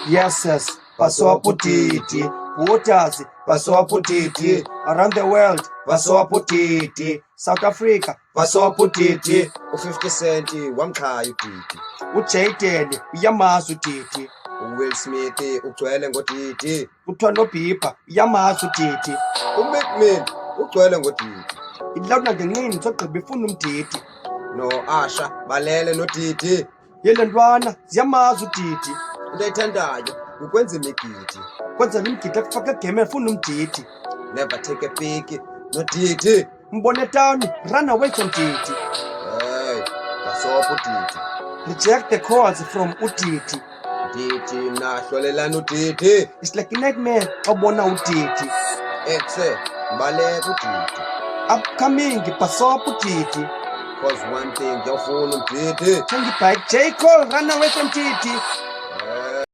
Yes, Paswaputiti, Waters, Paswaputiti, around the world, Paswaputiti, South Africa, Paswaputiti, U50 Cent wamchaya uDidi, uJayden, uyamazi uDidi, uWill Smith ugcwele ngoDidi, uTono Bhipha, uyamazi uDidi, uMeek Mill ugcwele ngoDidi, ilawuna ngenqini sogqiba ifuna umdidi, no-Asha balele noDidi. yele ntwana ziyamazi uDidi, Into ayithandayo ukwenza imigidi, kwenzela umgidi akufaka egeme efuna umdidi, never take a pic noDidi. mbone etawuni, run away from Didi, Hey, kasopha uDidi, reject the calls from uDidi. Didi nahlolelana uDidi, It's like a nightmare wabona uDidi. ekuse mbaleka uDidi, Upcoming Paswapho uDidi. cause one thing ngiyawufuna uDidi. Change bike, J. Cole, run away from Didi.